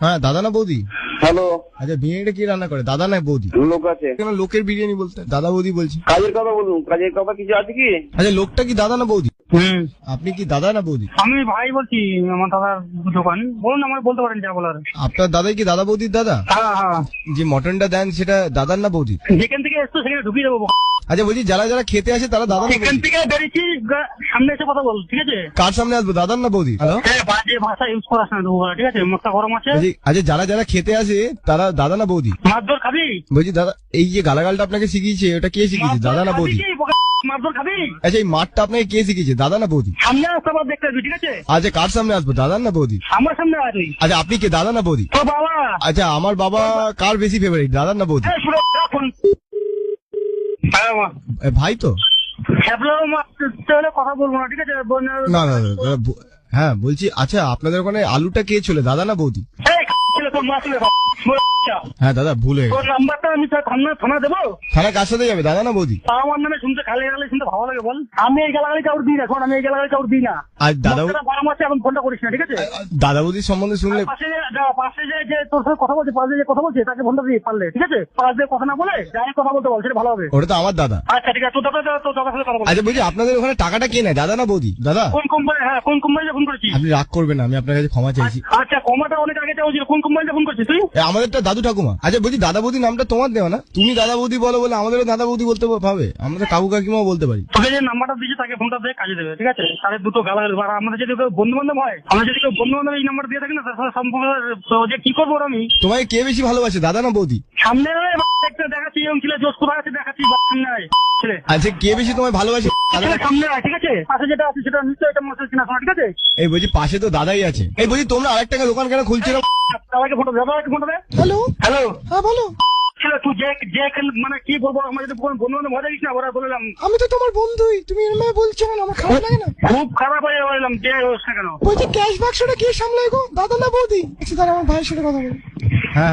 হ্যাঁ দাদা না বৌদি? হ্যালো। আচ্ছা বিরিয়ানিটা কি রান্না করে, দাদা না বৌদি? লোক আছে। কেন লোকের বিরিয়ানি বলতে দাদা বৌদি বলছি? কাজের কথা বলুন, কাজের কথা কিছু আছে কি? আচ্ছা লোকটা কি দাদা না বৌদি? আপনি কি দাদা না বৌদি? আমি ভাই বলছি, আমার দাদার দোকান। বলুন, আমার বলতে পারেন যা বলার। আপনার দাদাই কি দাদা বৌদির দাদা? হ্যাঁ হ্যাঁ, যে মটনটা দেন সেটা দাদার না বৌদির? যেখান থেকে এসছো সেখানে ঢুকিয়ে দেবো। আচ্ছা বলছি যারা যারা খেতে আসে তারা দাদা না এখান বৌদি? থেকে বেরিয়েছি, সামনে এসে কথা বল, ঠিক আছে? কার সামনে আসবো, দাদার না বৌদি? হ্যালো হ্যাঁ, বাজে ভাষা ইউজ করাস না, ঠিক আছে? মুখটা গরম আছে। বলছি আচ্ছা যারা যারা খেতে আসে তারা দাদা না বৌদি? মারধর খাবি? বলছি দাদা এই যে গালাগালটা আপনাকে শিখিয়েছে ওটা কে শিখিয়েছে, দাদা না বৌদি? মারধর খাবি? আচ্ছা এই মাঠটা আপনাকে কে শিখিয়েছে, দাদা না বৌদি? সামনে আসতে আবার দেখতে আসবি, ঠিক আছে? আচ্ছা কার সামনে আসবো, দাদার না বৌদি? আমার সামনে আয় তুই। আচ্ছা আপনি কে দাদা না বৌদি? তো বাবা, আচ্ছা আমার বাবা কার বেশি ফেভারিট, দাদার না বৌদি? এই শুনো, ফোন। হ্যাঁ মা, ভাই তো? হ্যাবলার মা, তাহলে কথা বলবো না, ঠিক আছে? না না না, হ্যাঁ বলছি আচ্ছা আপনাদের ওখানে আলুটা কে ছিল, দাদা না বৌদি? এই ছেলে, তোর মা ছেলে, হ্যাঁ দাদা ভুল হয়ে তোর গেছে। নাম্বারটা আমি থানা দেবো? থানা কার সাথে যাবে, দাদা না বৌদি? আমার নামে শুনতে খালি গালি শুনতে ভালো লাগে বল? আমি এই গালাগালি কাউর দিই না, শোন, আমি এই গালাগালি কাউর দিই না। আর দাদা বারো মাসে এখন ফোনটা করিস না, ঠিক আছে? দাদা বৌদির সম্বন্ধে শুনলে পাশে যে তোর সাথে কথা বলছে, পাশে যে কথা বলছে তাকে ফোনটা দিয়ে পারলে, ঠিক আছে? পাশ দিয়ে কথা না বলে যাই কথা বলতে বল, সেটা ভালো হবে। ওটা তো আমার দাদা। আচ্ছা ঠিক আছে, তোর সাথে কথা বল। আচ্ছা বলছি আপনাদের ওখানে টাকাটা কে নেয়, দাদা না বৌদি? দাদা কোন কোম্পানি? হ্যাঁ, কোন কোম্পানিতে ফোন করেছিস? আপনি রাগ করবেন না, আমি আপনার কাছে ক্ষমা চাইছি। আচ্ছা, কমাটা অনেক আগে চাওয়া ছিল। কোন কোম্পানিতে ফোন করছিস তুই? আমাদেরটা দাদু ঠাকুমা। আচ্ছা বলছি দাদা বৌদি নামটা তোমার দেওয়া না, তুমি দাদা বৌদি বলো বলে আমাদেরও দাদা বৌদি বলতে পাবে, আমরা কাকু কাকিমাও বলতে পারি। তোকে যে নাম্বারটা দিয়েছে তাকে ফোনটা দিয়ে কাজে দেবে, ঠিক আছে? তাদের দুটো গালাগালি। আর আমাদের যদি কেউ বন্ধু বান্ধব হয়, আমরা যদি কেউ বন্ধু বান্ধব এই নাম্বার দিয়ে থাকি না, তার সাথে সম্পর্ক যে কি করবো ওর আমি। তোমায় কে বেশি ভালোবাসে, দাদা না বৌদি? সামনে একটা দেখাচ্ছি, এবং ছেলে জোশ কোথায় আছে দেখাচ্ছি, নাই ছেলে। আচ্ছা কে বেশি তোমায় ভালোবাসে, দাদা না? সামনে আয়, ঠিক আছে? পাশে যেটা আছে সেটা নিশ্চয়ই এটা মনে চিনা, ঠিক আছে? এই বলছি পাশে তো দাদাই আছে। এই বলছি তোমরা আরেকটা দোকান কেন খুলছো না? সবাইকে ফোটো দেবো, ফোটো দে। হ্যালো হ্যালো, হ্যাঁ বলো। ছেলে তুই যে মানে কি বলবো, আমার যদি বন্ধু বান্ধব মজা দিস না, ওরা বললাম আমি তো তোমার বন্ধুই, তুমি এরম ভাবে বলছো কেন, আমার খারাপ লাগে না? খুব খারাপ হয়ে বললাম, যে হোস না কেন? বলছি ক্যাশ বাক্সটা কে সামলায় গো, দাদা না বৌদি? আচ্ছা তাহলে আমার ভাইয়ের সাথে কথা বলি। হ্যাঁ